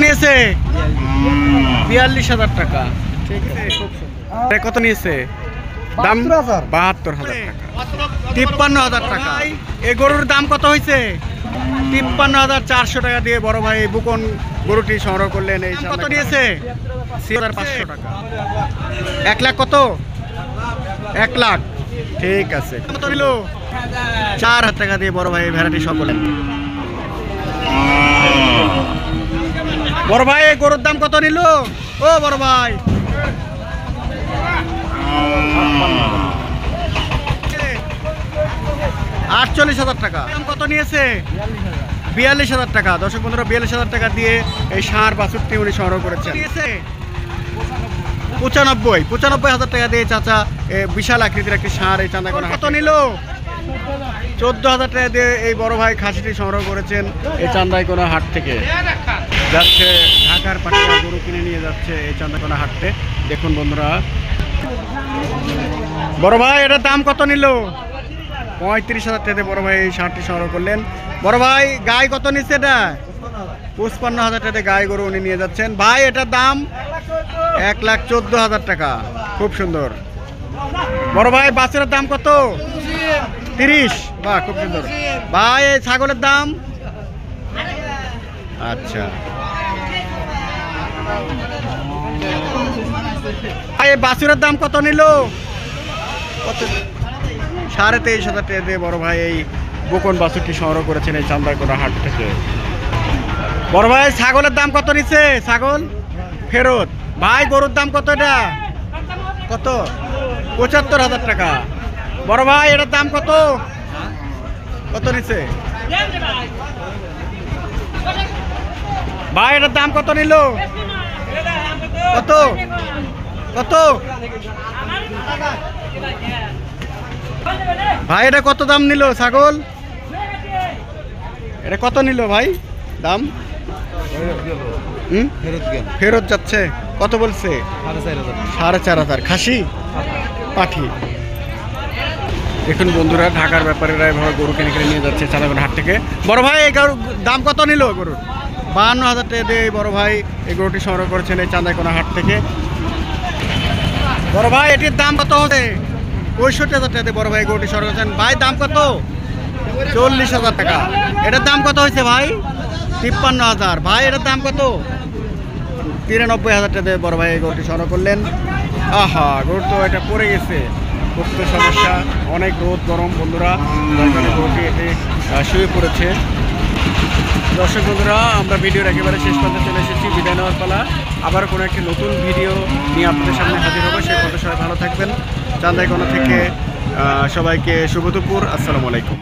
নিয়েছে ৪২,০০০ টাকা। ঠিক আছে, খুব সুন্দর। কত নিয়েছে? দাম ৭২,০০০ টাকা। ৫৩,০০০ টাকা। এই গরুর দাম কত হয়েছে? ৫৩,৪০০ টাকা দিয়ে বড় ভাই বুকন গরুটি সংগ্রহ করলেন। এই কত নিয়েছে? ৫০০ টাকা। ১ লাখ কত? ১ লাখ। ঠিক আছে, কত নিল? ৪,০০০ টাকা দিয়ে বড় ভাই ভেড়াটি সকলেন। বড় ভাই এই গরুর দাম কত নিল? ও বড় ভাই, ৪৮,০০০ টাকা। দাম কত নিয়েছে? ৪২,০০০ টাকা। দর্শক বন্ধুরা, ৪২,০০০ টাকা দিয়ে এই ষাঁড় বাছুরটি উনি সংগ্রহ করেছেন। ৯৫,০০০ টাকা দিয়ে চাচা বিশাল আকৃতির একটি ষাঁড় এই চাঁদা কত নিল? ১৪,০০০ টাকা দিয়ে এই বড় ভাই খাসিটি সংগ্রহ করেছেন এই চান্দাইকোনা হাট থেকে। যাচ্ছে ঢাকার পাটিয়া গরু কিনে নিয়ে যাচ্ছে এই চান্দাইকোনা হাটে। দেখুন বন্ধুরা, বড় ভাই এটার দাম কত নিল? ৩৫,০০০ টাকা দিয়ে বড় ভাই এই ষাঁড়টি সংগ্রহ করলেন। বড় ভাই গায়ে কত নিচ্ছে? এটা ৫৫,০০০ টাকা গায়ে গরু উনি নিয়ে যাচ্ছেন। ভাই এটার দাম ১,১৪,০০০ টাকা। খুব সুন্দর। বড় ভাই বাছুরের দাম কত? ৩০। বাহ, খুব সুন্দর। ভাই এই ছাগলের দাম? আচ্ছা, ভাই এই বাছুরের দাম কত নিল? কত? ২৩,৫০০ টাকা দিয়ে বড় ভাই এই বকন বাছুরটি সংগ্রহ করেছেন এই চান্দাইকোনা হাট থেকে। বড় ভাই ছাগলের দাম কত নিচ্ছে? ছাগল ফেরত। ভাই গরুর দাম কত? এটা কত? ৭৫,০০০ টাকা। বড় ভাই এটার দাম কত? কত নিচ্ছে? ভাই এটার দাম কত নিল? কত কত? ভাই এটা কত দাম নিল ছাগল? এটা কত নিল ভাই দাম? ফেরত যাচ্ছে। কত বলছে? ৪,৫০০। খাসি পাঠি। দেখুন বন্ধুরা, ঢাকার ব্যাপারীরা এভাবে গরু কিনে কিনে নিয়ে যাচ্ছে চাঁদাইকোনা হাট থেকে। বড় ভাই এই গরুর দাম কত নিল? গরুর ৫২,০০০ টাকা দিয়ে বড় ভাই এই গরুটি সংগ্রহ করেছেন এই চাঁদাইকোনা হাট থেকে। বড় ভাই এটির দাম কত হবে? ৬৫,০০০ টাকা দিয়ে বড় ভাই গরুটি সংগ্রহ করেছেন। ভাই দাম কত? ৪০,০০০ টাকা। এটার দাম কত হয়েছে ভাই? ৫৩,০০০। ভাই এটার দাম কত? ৯৩,০০০ টাকা দিয়ে বড় ভাই এই গরুটি সংগ্রহ করলেন। আহা, গরু তো এটা পড়ে গেছে। খুব তো সমস্যা, অনেক রোদ গরম বন্ধুরা, গরুটি এটি শুয়ে পড়েছে। দর্শক বন্ধুরা, আমরা ভিডিওর একেবারে শেষ পর্যন্ত চলে এসেছি। বিদায় নেওয়ার পালা। আবার কোনো একটি নতুন ভিডিও নিয়ে আপনাদের সামনে হাজির হবো। সে পর্যন্ত সবাই ভালো থাকবেন। চান্দাইকোনা থেকে সবাইকে শুভ দুপুর। আসসালামু আলাইকুম।